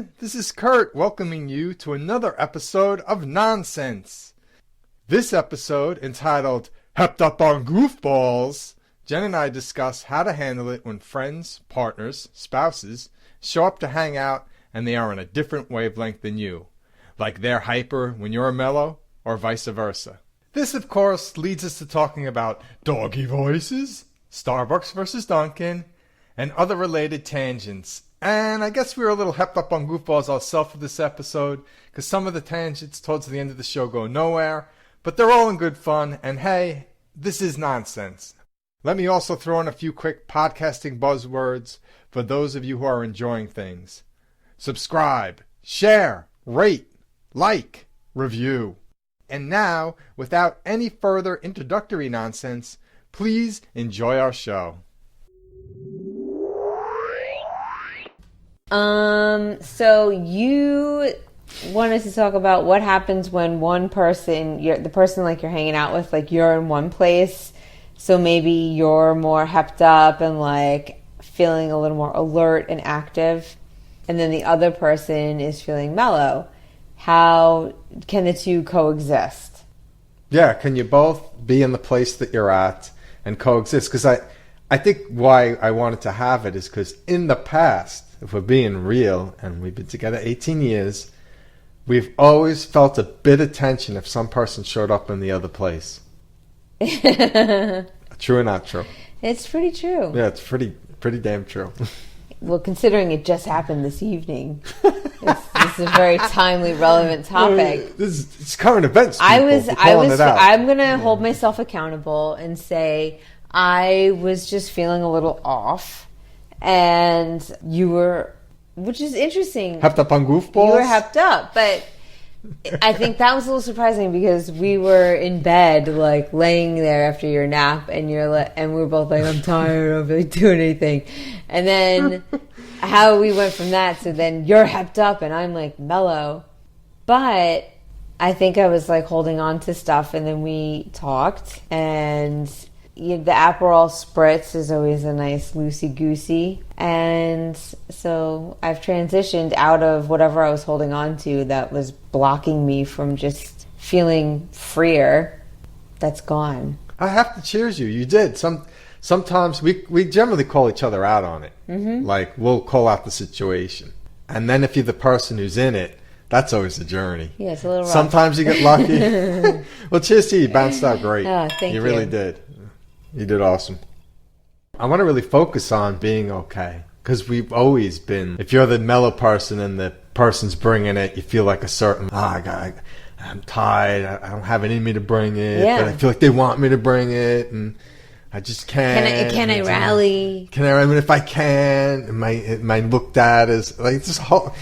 everyone. This is Kurt welcoming you to another episode of Nonsense. This episode, entitled Hepped-Up on GoofBalls, Jenn and I discuss how to handle it when friends, partners, spouses show up to hang out and they are on a different wavelength than you. Like they're hyper when you're mellow, or vice versa. This, of course, leads us to talking about doggy voices, Starbucks versus Dunkin, and other related tangents. And I guess we were a little hepped up on goofballs ourselves for this episode, because some of the tangents towards the end of the show go nowhere, but they're all in good fun, and hey, this is nonsense. Let me also throw in a few quick podcasting buzzwords for those of you who are enjoying things. Subscribe, share, rate, like, review. And now, without any further introductory nonsense, please enjoy our show. So you wanted to talk about what happens when one person, the person like you're hanging out with, like you're in one place, so maybe you're more hepped up and like feeling a little more alert and active, and then the other person is feeling mellow. How can the two coexist? Yeah, can you both be in the place that you're at and coexist? Because I think why I wanted to have it is because in the past, if we're being real, and we've been together 18 years, we've always felt a bit of tension if some person showed up in the other place. True or not true? It's pretty true. Yeah, it's pretty damn true. Well, considering it just happened this evening, this is a very timely, relevant topic. It's current events. I'm going to hold myself accountable and say I was just feeling a little off. And you were, which is interesting. Hepped up on goofballs? You were hepped up, but I think that was a little surprising because we were in bed, like laying there after your nap, and and we were both like, I'm tired, I don't really doing anything. And then how we went from that to then you're hepped up and I'm like mellow. But I think I was like holding on to stuff, and then we talked, and the Aperol Spritz is always a nice loosey-goosey. And so I've transitioned out of whatever I was holding on to that was blocking me from just feeling freer. That's gone. I have to cheers you. You did. Sometimes we generally call each other out on it. Mm-hmm. Like, we'll call out the situation. And then if you're the person who's in it, that's always a journey. Yeah, it's a little rough. Sometimes you get lucky. Well, cheers to you. You bounced out great. Oh, thank you. You really did. You did awesome. I want to really focus on being okay, because we've always been, if you're the mellow person and the person's bringing it, you feel like a certain, I'm tired, I don't have it in me to bring it, but I feel like they want me to bring it, and I just can't. Can I rally? I mean, if I can, it might looked at as, like, this whole,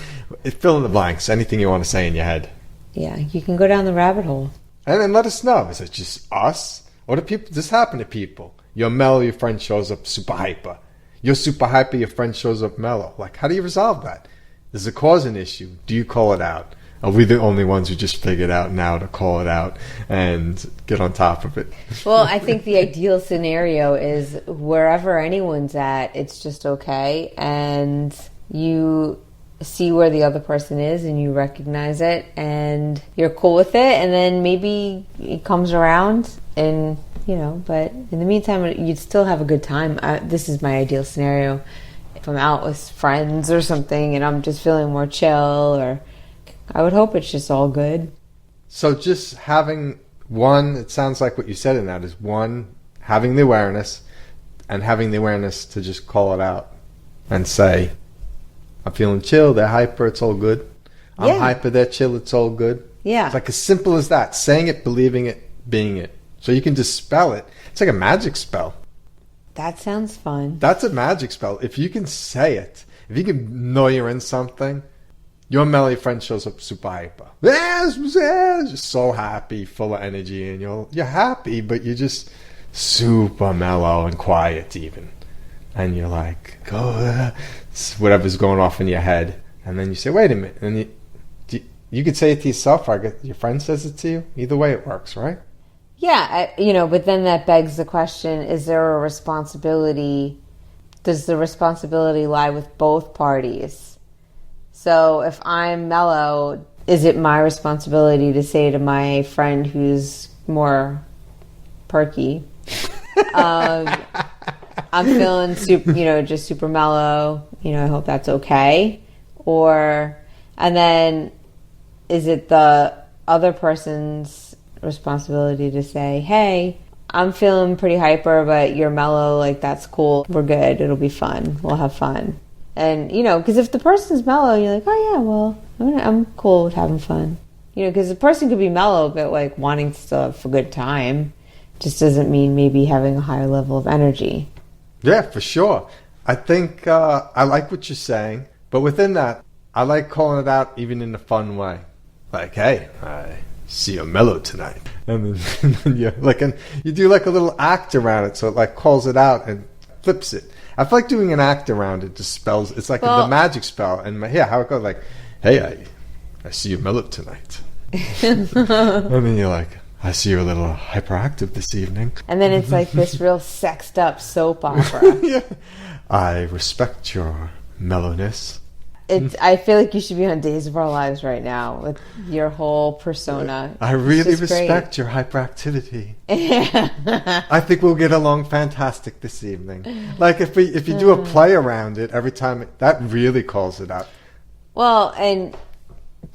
fill in the blanks, anything you want to say in your head. Yeah, you can go down the rabbit hole. And then let us know, is it just us? Or do people, this happen to people? You're mellow, your friend shows up super hyper. You're super hyper, your friend shows up mellow. Like, how do you resolve that? Does it cause an issue? Do you call it out? Are we the only ones who just figured out now to call it out and get on top of it? Well, I think the ideal scenario is wherever anyone's at, it's just okay. And you see where the other person is and you recognize it and you're cool with it. And then maybe it comes around and, but in the meantime, you'd still have a good time. This is my ideal scenario. If I'm out with friends or something and I'm just feeling more chill, or I would hope it's just all good. So just having one, it sounds like what you said in that is one, having the awareness, and having the awareness to just call it out and say, I'm feeling chill, they're hyper, it's all good. I'm hyper, they're chill, it's all good. Yeah. It's like as simple as that. Saying it, believing it, being it. So you can dispel it. It's like a magic spell. That sounds fun. That's a magic spell. If you can say it, if you can know you're in something, your mellow friend shows up super hyper. Just so happy, full of energy, and you're happy, but you're just super mellow and quiet even. And you're like, whatever's going off in your head. And then you say, wait a minute. And you could say it to yourself, or your friend says it to you. Either way it works, right? Yeah, but then that begs the question, is there a responsibility? Does the responsibility lie with both parties? So if I'm mellow, is it my responsibility to say to my friend who's more perky, I'm feeling super, just super mellow, I hope that's okay? And then is it the other person's responsibility to say, hey, I'm feeling pretty hyper, but you're mellow, like that's cool. We're good. It'll be fun. We'll have fun. And, because if the person's mellow, you're like, oh yeah, well, I'm cool with having fun. Because the person could be mellow, but like wanting to still have a good time just doesn't mean maybe having a higher level of energy. Yeah, for sure. I think I like what you're saying, but within that, I like calling it out even in a fun way. Like, hey, I see you're mellow tonight. And then you do like a little act around it, so it like calls it out and flips it. I feel like doing an act around it just spells, it's like the magic spell. And how it goes, like, hey, I see you're mellow tonight. And then you're like, I see you're a little hyperactive this evening. And then it's like this real sexed up soap opera. Yeah. I respect your mellowness. I feel like you should be on Days of Our Lives right now with your whole persona. I really respect your hyperactivity. I think we'll get along fantastic this evening. Like if you do a play around it every time, that really calls it out. Well, and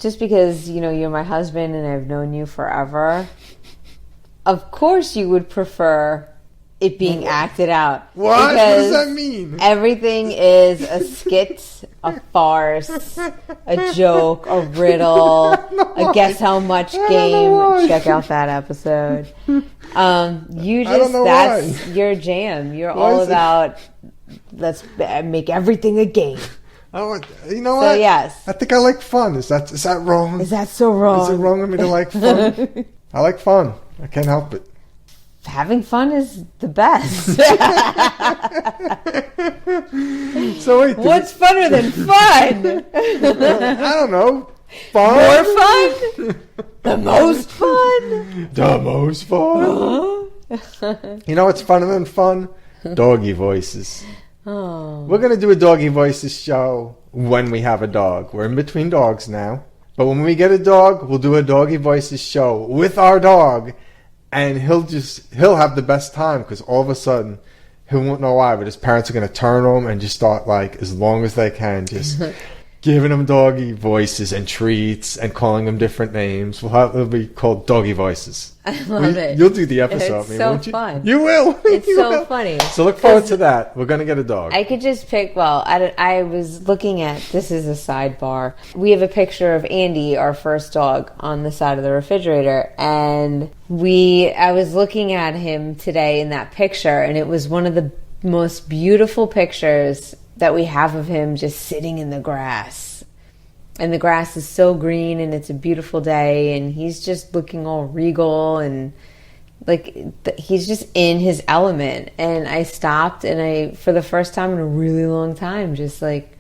just because, you're my husband and I've known you forever, of course you would prefer it being acted out. What? What does that mean? Everything is a skit, a farce, a joke, a riddle, a guess how much game. Check out that episode. That's your jam. You're all about, let's make everything a game. You know what? So yes. I think I like fun. Is that wrong? Is that so wrong? Is it wrong of me to like fun? I like fun. I can't help it. Having fun is the best. So wait, what's funner than fun? I don't know. Fun? More fun? The most fun? The most fun? You know what's funner than fun? Doggy voices. Oh. We're going to do a doggy voices show when we have a dog. We're in between dogs now. But when we get a dog, we'll do a doggy voices show with our dog. And he'll have the best time because all of a sudden, he won't know why, but his parents are going to turn on him and just start, like, as long as they can, just giving him doggy voices and treats and calling him different names. It'll be called Doggy Voices. I love it. You'll do the episode. It's so fun. You will. It's you so will. funny. So look forward to that. We're going to get a dog. I could just pick, I was looking at, this is a sidebar. We have a picture of Andy, our first dog, on the side of the refrigerator. And I was looking at him today in that picture, and it was one of the most beautiful pictures that we have of him just sitting in the grass. And the grass is so green and it's a beautiful day and he's just looking all regal and like he's just in his element. And I stopped and for the first time in a really long time, just like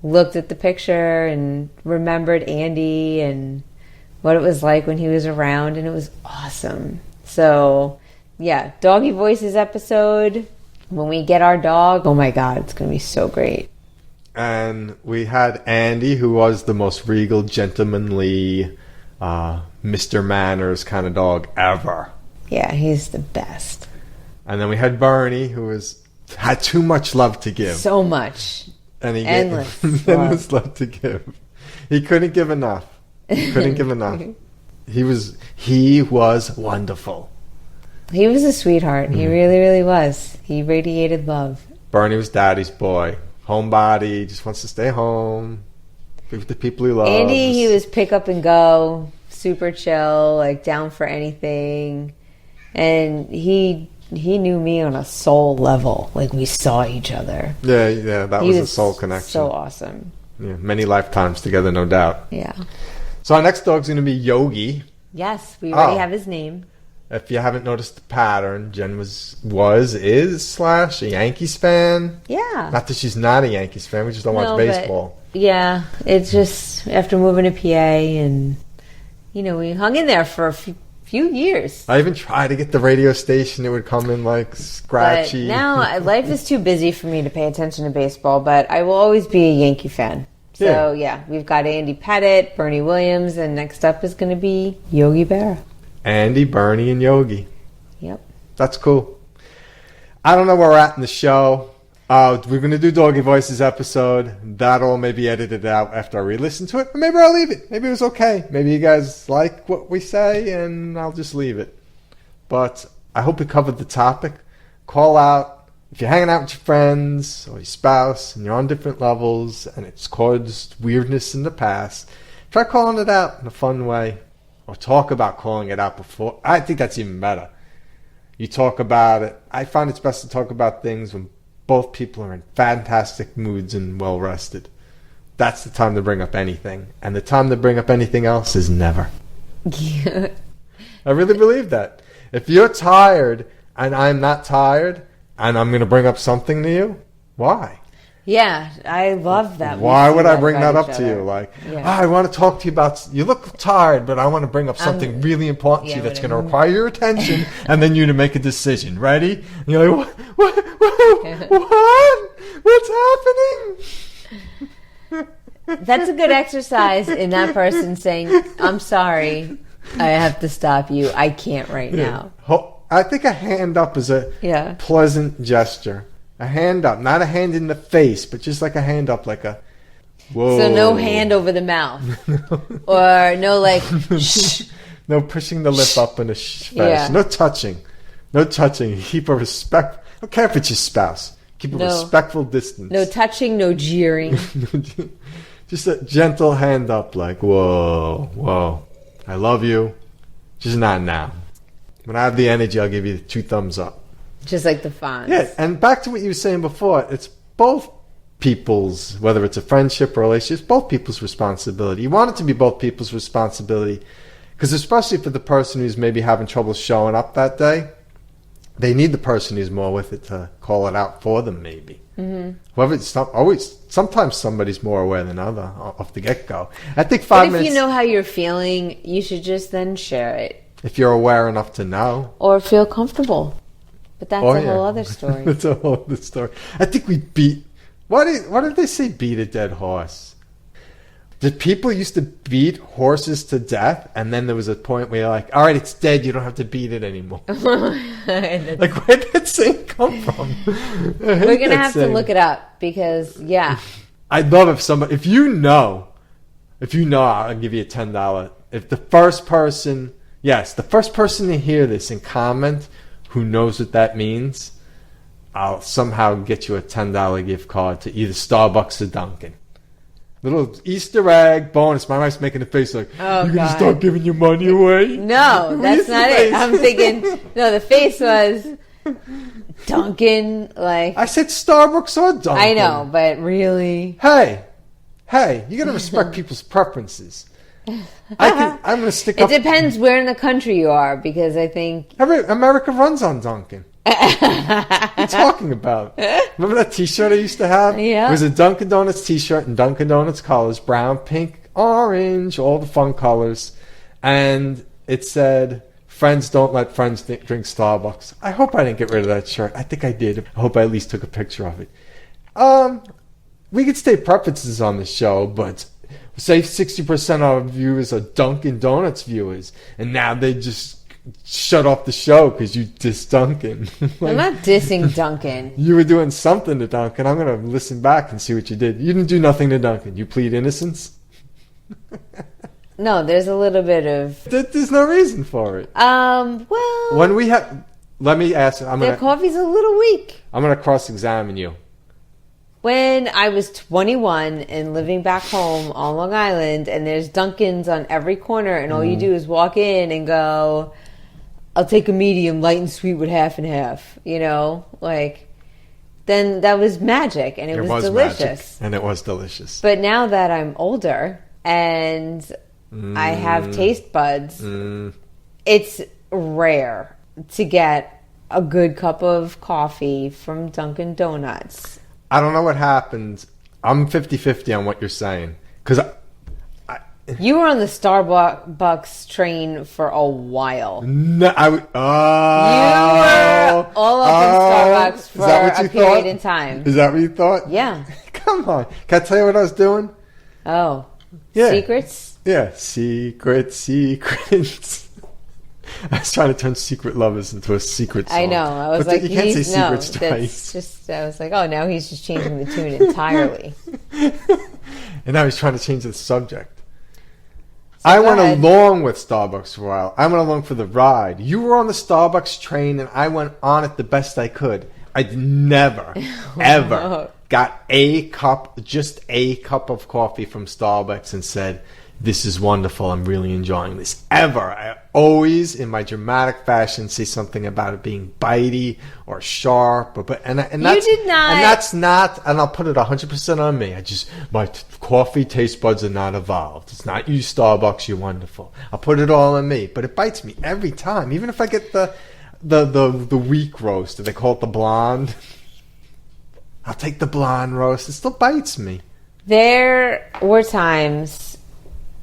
looked at the picture and remembered Andy and what it was like when he was around, and it was awesome. So yeah, Doggy Voices episode. When we get our dog, oh my God, it's going to be so great. And we had Andy, who was the most regal, gentlemanly, Mr. Manners kind of dog ever. Yeah, he's the best. And then we had Bernie, who had too much love to give. So much. And he endless love to give. He couldn't give enough. He was wonderful. He was a sweetheart. He really, really was. He radiated love. Bernie was daddy's boy. Homebody, just wants to stay home. Be with the people he loves. Andy, he was pick up and go. Super chill, like down for anything. And he knew me on a soul level. Like we saw each other. Yeah, that was a soul connection. So awesome. Yeah, many lifetimes together, no doubt. Yeah. So our next dog's going to be Yogi. Yes, we already have his name. If you haven't noticed the pattern, Jen is / a Yankees fan. Yeah. Not that she's not a Yankees fan, we just don't watch baseball. Yeah, it's just after moving to PA and, we hung in there for a few years. I even tried to get the radio station. It would come in like scratchy. But now life is too busy for me to pay attention to baseball, but I will always be a Yankee fan. So, we've got Andy Pettit, Bernie Williams, and next up is going to be Yogi Berra. Andy, Bernie, and Yogi. Yep. That's cool. I don't know where we're at in the show. We're going to do Doggy Voices episode. That'll maybe edited out after I re-listen to it. Or maybe I'll leave it. Maybe it was okay. Maybe you guys like what we say, and I'll just leave it. But I hope we covered the topic. Call out. If you're hanging out with your friends or your spouse and you're on different levels and it's caused weirdness in the past, try calling it out in a fun way or talk about calling it out before. I think that's even better. You talk about it. I find it's best to talk about things when both people are in fantastic moods and well rested. That's the time to bring up anything. And the time to bring up anything else is never. Yeah. I really believe that. If you're tired and I'm not tired, and I'm going to bring up something to you? Why? Yeah, I love that. Why would I bring that up to you? Like, I want to talk to you about, you look tired, but I want to bring up something really important to you that's going to require your attention and then you to make a decision. Ready? And you're like, what? What's happening? That's a good exercise in that person saying, I'm sorry, I have to stop you. I can't right now. I think a hand up is a pleasant gesture. A hand up, not a hand in the face, but just like a hand up, like a whoa. So no hand over the mouth, or no like shh. No pushing the lip up in a fashion. No touching, no touching. Keep a respect. I don't care if it's your spouse. Keep a respectful distance. No touching, no jeering. Just a gentle hand up, like whoa. I love you, just not now. When I have the energy, I'll give you 2 thumbs up. Just like the Fonz. Yeah, and back to what you were saying before, it's both people's, whether it's a friendship or relationship, it's both people's responsibility. You want it to be both people's responsibility, because especially for the person who's maybe having trouble showing up that day, they need the person who's more with it to call it out for them, maybe. Mm-hmm. Sometimes somebody's more aware than other off the get-go. I think 5 minutes... If you know how you're feeling, you should just then share it. If you're aware enough to know. Or feel comfortable. But that's a whole other story. That's a whole other story. I think we beat... What did they say, beat a dead horse? Did people used to beat horses to death, and then there was a point where you're like, all right, it's dead, you don't have to beat it anymore. Like, where did that saying come from? We're going to have to look it up, because, I'd love if you know, I'll give you a $10. If the first person to hear this and comment who knows what that means, I'll somehow get you a $10 gift card to either Starbucks or Dunkin. Little Easter egg bonus. My wife's making a face like, you're going to start giving your money away? No, that's not it. I'm thinking, no, the face was Dunkin', like... I said Starbucks or Dunkin'. I know, but really... Hey, you got to respect people's preferences. I'm going to stick up... It depends where in the country you are, because I think... America runs on Dunkin'. What are you talking about? Remember that t-shirt I used to have? Yeah. It was a Dunkin' Donuts t-shirt and Dunkin' Donuts colors, brown, pink, orange, all the fun colors. And it said, friends don't let friends drink Starbucks. I hope I didn't get rid of that shirt. I think I did. I hope I at least took a picture of it. We could state preferences on the show, but say 60% of our viewers are Dunkin' Donuts viewers, and now they just shut off the show because you diss Dunkin'. I'm not dissing Dunkin'. You were doing something to Dunkin'. I'm going to listen back and see what you did. You didn't do nothing to Dunkin'. You plead innocence? No, there's a little bit of... There's no reason for it. Well... When we have... Let me ask... Their coffee's a little weak. I'm going to cross-examine you. When I was 21 and living back home on Long Island, and there's Dunkin's on every corner, and all you do is walk in and go... I'll take a medium, light and sweet with half and half, then that was magic, and it was delicious. Magic, and it was delicious. But now that I'm older and I have taste buds, it's rare to get a good cup of coffee from Dunkin' Donuts. I don't know what happened. I'm 50-50 on what you're saying. Because you were on the Starbucks train for a while. No, you were all up in Starbucks for a period in time. Is that what you thought? Yeah. Come on. Can I tell you what I was doing? Oh. Yeah. Secrets? Yeah, secrets. I was trying to turn secret lovers into a secret song. I know. I was but like, you can't say no, secrets that's twice. just. I was like, oh, now he's just changing the tune entirely. And now he's trying to change the subject. So I go went ahead. along with Starbucks for a while. I went along for the ride. You were on the Starbucks train, and I went on it the best I could. I'd never, ever got just a cup of coffee from Starbucks and said, this is wonderful, I'm really enjoying this. Ever. I always, in my dramatic fashion, say something about it being bitey or sharp. And that's, You did not. And that's not, and I'll put it 100% on me. My coffee taste buds are not evolved. It's not you, Starbucks, you're wonderful. I'll put it all on me. But it bites me every time. Even if I get the weak roast, do they call it the blonde? I'll take the blonde roast. It still bites me. There were times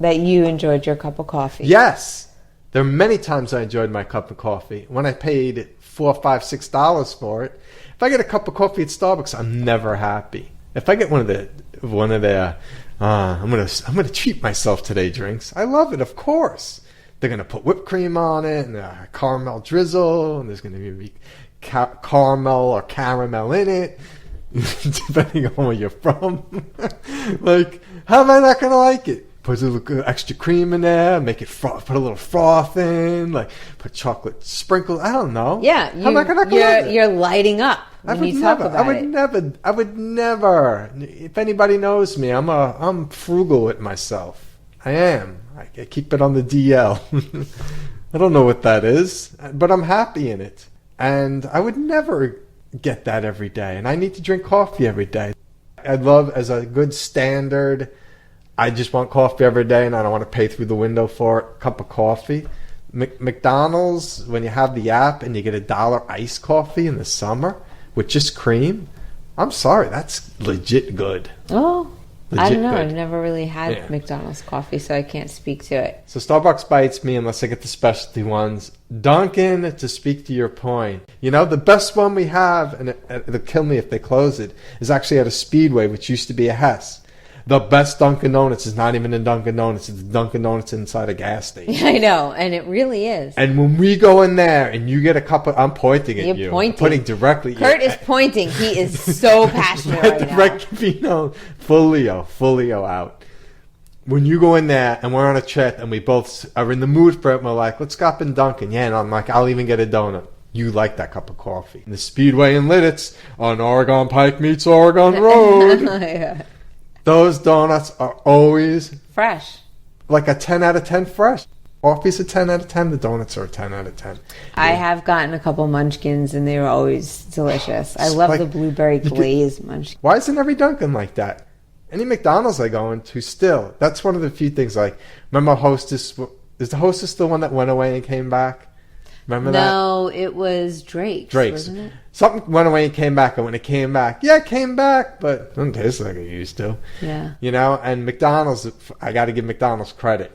that you enjoyed your cup of coffee. Yes. There are many times I enjoyed my cup of coffee. When I paid $4, $5, $6 for it. If I get a cup of coffee at Starbucks, I'm never happy. If I get one of their I'm gonna treat myself today drinks, I love it, of course. They're gonna put whipped cream on it and caramel drizzle, and there's gonna be caramel or caramel in it, depending on where you're from. Like, how am I not gonna like it? Put a little extra cream in there, make it put a little froth in, like put chocolate sprinkles. I don't know. Yeah, how am I gonna like it? You're lighting up when you talk about it. I would never. If anybody knows me, I'm frugal with myself. I am. I keep it on the DL. I don't know what that is, but I'm happy in it. And I would never get that every day. And I need to drink coffee every day. I love, as a good standard, I just want coffee every day, and I don't want to pay through the window for a cup of coffee. McDonald's, when you have the app and you get $1 iced coffee in the summer with just cream, I'm sorry, that's legit good. Oh, Legit I don't know. good. I've never really had McDonald's coffee, so I can't speak to it. So Starbucks bites me unless I get the specialty ones. Dunkin', to speak to your point, the best one we have, and it'll kill me if they close it, is actually at a Speedway, which used to be a Hess. The best Dunkin' Donuts is not even in Dunkin' Donuts. It's Dunkin' Donuts inside a gas station. I know, and it really is. And when we go in there and you get a cup of... I'm pointing at you. You're pointing. I'm pointing directly at you. Kurt is pointing. He is so passionate right now. Recvino, Folio out. When you go in there and we're on a chat and we both are in the mood for it, and we're like, let's stop in Dunkin'. Yeah, and I'm like, I'll even get a donut. You like that cup of coffee. And the Speedway in Lidditz on Oregon Pike meets Oregon Road. Yeah. Those donuts are always Fresh. like a 10 out of 10 fresh. Coffee's a 10 out of 10. The donuts are a 10 out of 10. I have gotten a couple munchkins, and they were always delicious. I love the blueberry glaze munchkin. Why isn't every Dunkin' like that? Any McDonald's I go into still. That's one of the few things, like, remember Hostess? Is the Hostess the one that went away and came back? Remember that? No, it was Drake's. Wasn't it? Something went away and came back, and when it came back, it came back, but it doesn't taste like it used to. Yeah. And McDonald's, I got to give McDonald's credit.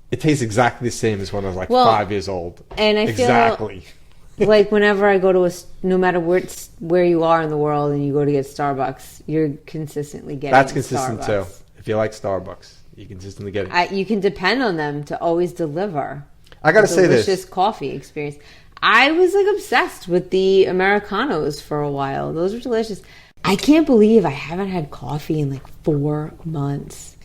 It tastes exactly the same as when I was 5 years old. And I feel like whenever I go to no matter where you are in the world and you go to get Starbucks, you're consistently getting That's consistent Starbucks. too. If you like Starbucks, you consistently get it. You can depend on them to always deliver. I got to say this. Delicious coffee experience. I was obsessed with the Americanos for a while. Those were delicious. I can't believe I haven't had coffee in 4 months.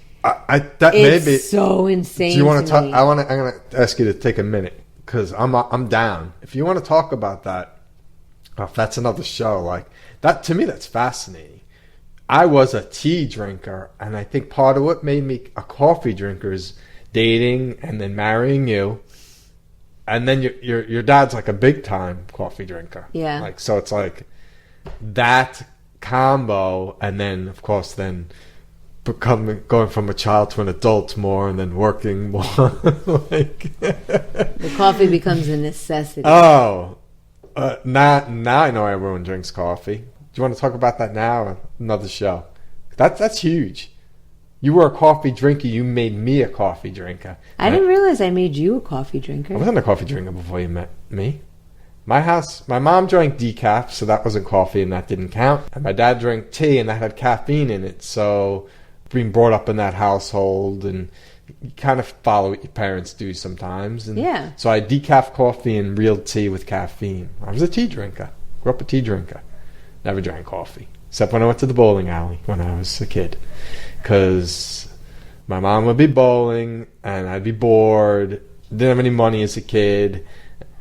It's so insane. Do you want to talk? I'm going to ask you to take a minute because I'm down. If you want to talk about that, if that's another show, like that, to me, that's fascinating. I was a tea drinker, and I think part of what made me a coffee drinker is dating and then marrying you. And then your dad's like a big time coffee drinker. Yeah. So it's like that combo, and then of course going from a child to an adult more, and then working more. The coffee becomes a necessity. Oh, now I know everyone drinks coffee. Do you want to talk about that now? Or another show. That's huge. You were a coffee drinker. You made me a coffee drinker. I didn't realize I made you a coffee drinker. I wasn't a coffee drinker before you met me. My mom drank decaf, so that wasn't coffee and that didn't count. And my dad drank tea and that had caffeine in it. So being brought up in that household, and you kind of follow what your parents do sometimes. And Yeah. so I decaf coffee and real tea with caffeine. I was a tea drinker. Grew up a tea drinker. Never drank coffee. Except when I went to the bowling alley when I was a kid. Because my mom would be bowling, and I'd be bored. Didn't have any money as a kid.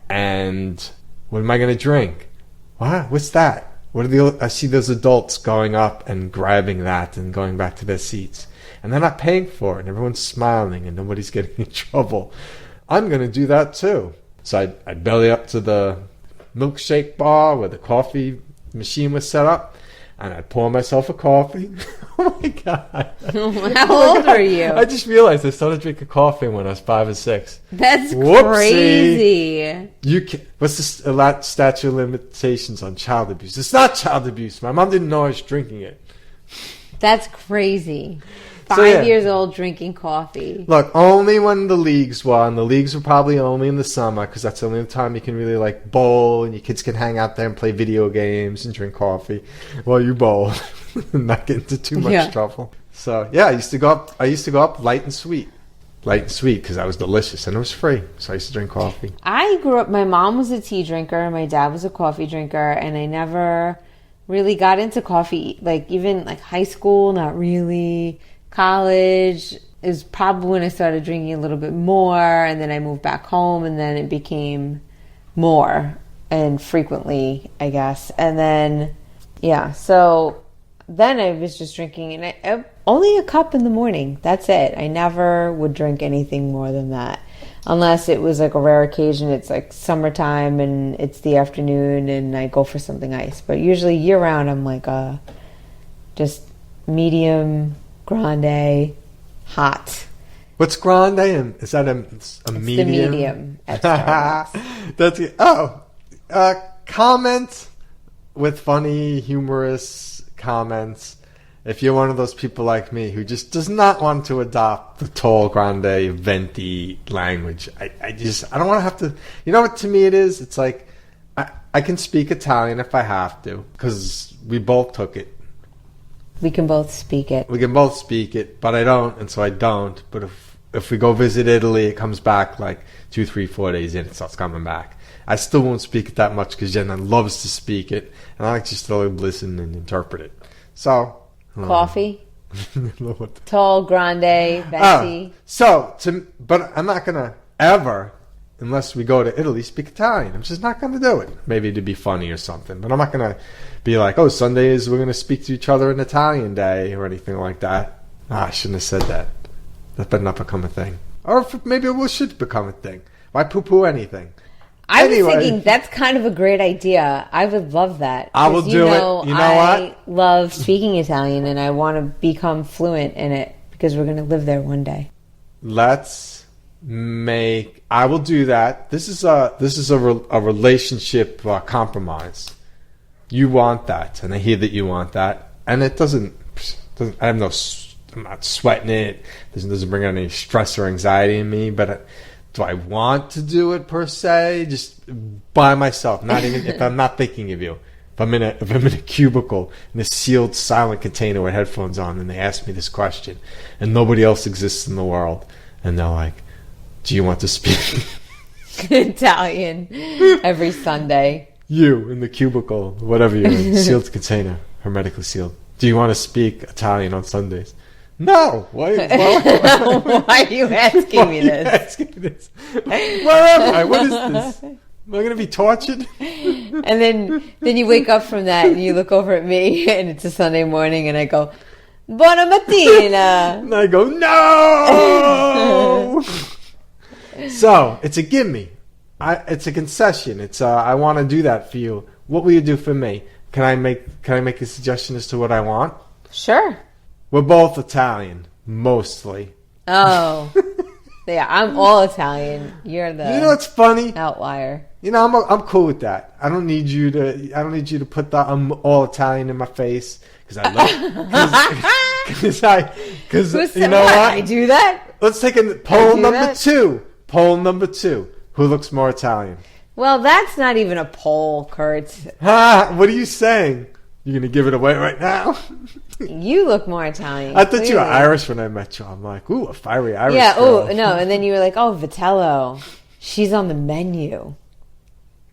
And what am I going to drink? What? What's that? I see those adults going up and grabbing that and going back to their seats. And they're not paying for it, and everyone's smiling, and nobody's getting in trouble. I'm going to do that too. So I'd belly up to the milkshake bar where the coffee machine was set up, and I'd pour myself a coffee. Oh my God. How old were you? I just realized I started drinking coffee when I was 5 or 6. That's Whoopsie. crazy. What's the statute of limitations on child abuse? It's not child abuse. My mom didn't know I was drinking it. That's crazy. 5 So, yeah. years old drinking coffee. Look, only when the leagues won. The leagues were probably only in the summer because that's the only time you can really like bowl and your kids can hang out there and play video games and drink coffee while you bowl and not get into too much trouble. So yeah, I used to go up light and sweet because that was delicious and it was free. So I used to drink coffee. I grew up, my mom was a tea drinker and my dad was a coffee drinker, and I never really got into coffee. Like even like high school, not really. College is probably when I started drinking a little bit more, and then I moved back home, and then it became more and frequently, I guess. And then, yeah, so then I was just drinking, and only a cup in the morning. That's it. I never would drink anything more than that, unless it was like a rare occasion. It's like summertime, and it's the afternoon, and I go for something ice. But usually year-round, I'm like just medium, grande, hot. What's grande? And is that a medium? It's the medium at Starbucks. That's it. Comment with funny, humorous comments. If you're one of those people like me who just does not want to adopt the tall, grande, venti language, I don't want to have to. You know what? To me, it is. It's like I can speak Italian if I have to because we both took it. We can both speak it. We can both speak it, but I don't, and so I don't. But if we go visit Italy, it comes back like 2, 3, 4 days in, it starts coming back. I still won't speak it that much because Jenna loves to speak it, and I like just to listen and interpret it. So coffee, tall, grande, venti. But I'm not gonna ever, unless we go to Italy, speak Italian. I'm just not gonna do it. Maybe to be funny or something, but I'm not gonna be like, oh, Sundays we're gonna speak to each other in Italian day or anything like that. I shouldn't have said that. That better not become a thing. Or maybe it should become a thing. Why poo-poo anything? I was thinking that's kind of a great idea. I would love that. I will do it. You know I love speaking Italian, and I want to become fluent in it because we're going to live there one day. I will do that. This is a relationship compromise. You want that, and I hear that you want that, and it doesn't. I'm not sweating it. It doesn't bring any stress or anxiety in me. But do I want to do it per se? Just by myself, not even if I'm not thinking of you. If I'm in a cubicle in a sealed, silent container with headphones on, and they ask me this question, and nobody else exists in the world, and they're like, "Do you want to speak Italian every Sunday?" You in the cubicle, whatever you're in, sealed container, hermetically sealed. Do you want to speak Italian on Sundays? No. Why are you asking me this? Where am I? What is this? Am I going to be tortured? And then you wake up from that and you look over at me and it's a Sunday morning and I go, Buona mattina. And I go, no. So it's a gimme. It's a concession. It's I want to do that for you. What will you do for me? Can I make a suggestion as to what I want? Sure. We're both Italian, mostly. Oh, yeah. I'm all Italian. You're the. You know what's funny? Outlier. You know, I'm cool with that. I don't need you to put that I'm all Italian in my face because I love because you know what? I do that. Let's take a poll number 2. Poll number 2. Who looks more Italian? Well, that's not even a poll, Kurt. What are you saying? You're going to give it away right now? You look more Italian. I thought you were clearly. Irish when I met you. I'm like, ooh, a fiery Irish Yeah, girl. oh, no. And then you were like, oh, Vitello. She's on the menu.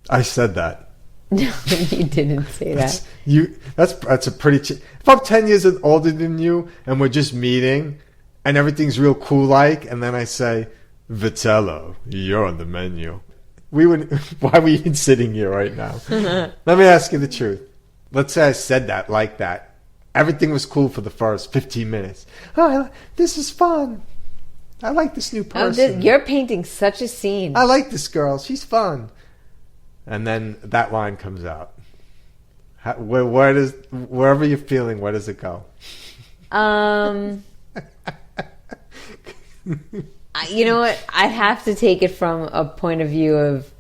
I said that. No, you didn't say that. That's a pretty... if I'm 10 years older than you and we're just meeting and everything's real cool like, and then I say, Vitello, you're on the menu. Why are we even sitting here right now? Let me ask you the truth. Let's say I said that like that. Everything was cool for the first 15 minutes. Oh, this is fun. I like this new person. You're painting such a scene. I like this girl. She's fun. And then that line comes out. Wherever you're feeling, where does it go? You know what? I'd have to take it from a point of view of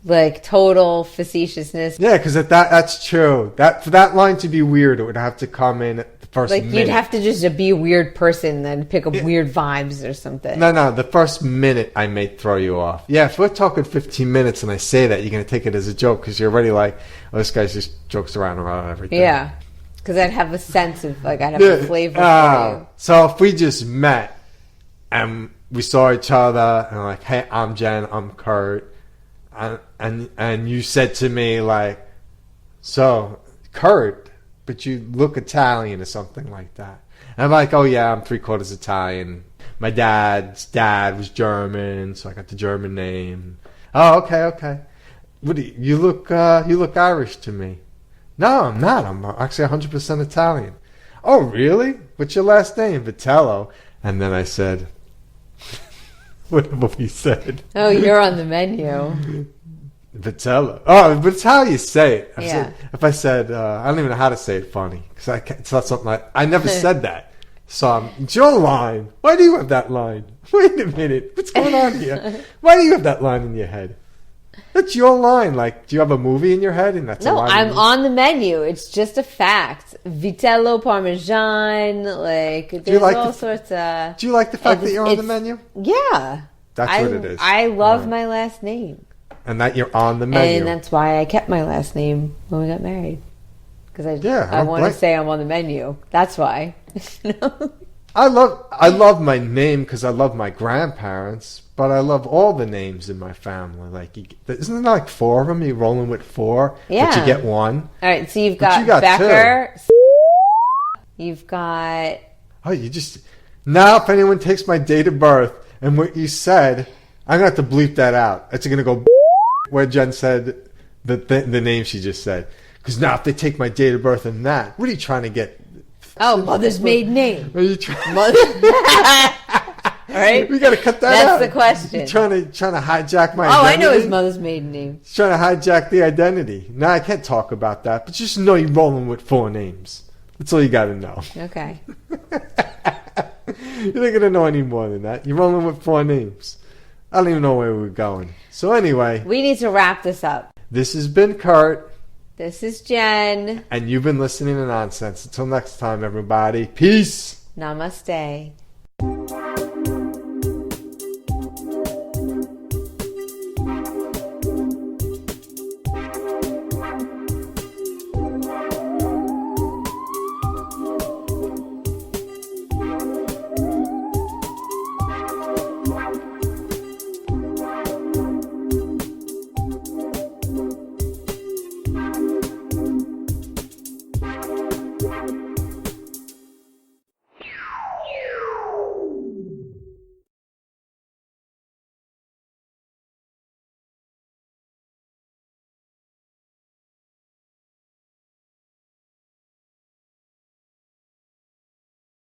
like total facetiousness. Yeah, because that's true. For that line to be weird, it would have to come in at the first minute. You'd have to just be a weird person and pick up weird vibes or something. No, the first minute I may throw you off. Yeah, if we're talking 15 minutes and I say that, you're going to take it as a joke because you're already like, oh, this guy just jokes around about everything. Yeah, because I'd have a sense of, like, I'd have a flavor for you. So if we just met and we saw each other and like, hey, I'm Jen, I'm Kurt, and you said to me like, so Kurt, but you look Italian or something like that. And I'm like, oh yeah, I'm 3/4 Italian. My dad's dad was German, so I got the German name. Oh, okay. What do you look Irish to me. No, I'm not. I'm actually 100% Italian. Oh, really? What's your last name? Vitello. And then I said, whatever we said. Oh, you're on the menu. Vitello. Oh, but it's how you say it. Yeah. If I said, I don't even know how to say it funny. Because it's not something I never said that. So it's your line. Why do you have that line? Wait a minute. What's going on here? Why do you have that line in your head? That's your line. Like, do you have a movie in your head? And that's a No, line I'm on the menu. It's just a fact. Vitello Parmesan, like, there's all sorts of... Do you like the fact that you're on the menu? Yeah. That's what it is. I love my last name. And that you're on the menu. And that's why I kept my last name when we got married. Because I want to say I'm on the menu. That's why. I love my name because I love my grandparents, but I love all the names in my family. Like, isn't there like 4 of them? You're rolling with 4, yeah. But you get 1. All right, so you've got Becker. 2. You've got... Oh, you just... Now, if anyone takes my date of birth and what you said, I'm going to have to bleep that out. It's going to go where Jen said the name she just said. Because now if they take my date of birth and that, what are you trying to get? Oh, mother's maiden name. Are you trying? All right, we got to cut that out. That's the question. You're trying to hijack my identity? I know his mother's maiden name. He's trying to hijack the identity. Now I can't talk about that, but just know you're rolling with 4 names. That's all you got to know. Okay. You're not going to know any more than that. You're rolling with 4 names. I don't even know where we're going. So anyway. We need to wrap this up. This has been Kurt. This is Jen. And you've been listening to Nonsense. Until next time, everybody. Peace. Namaste.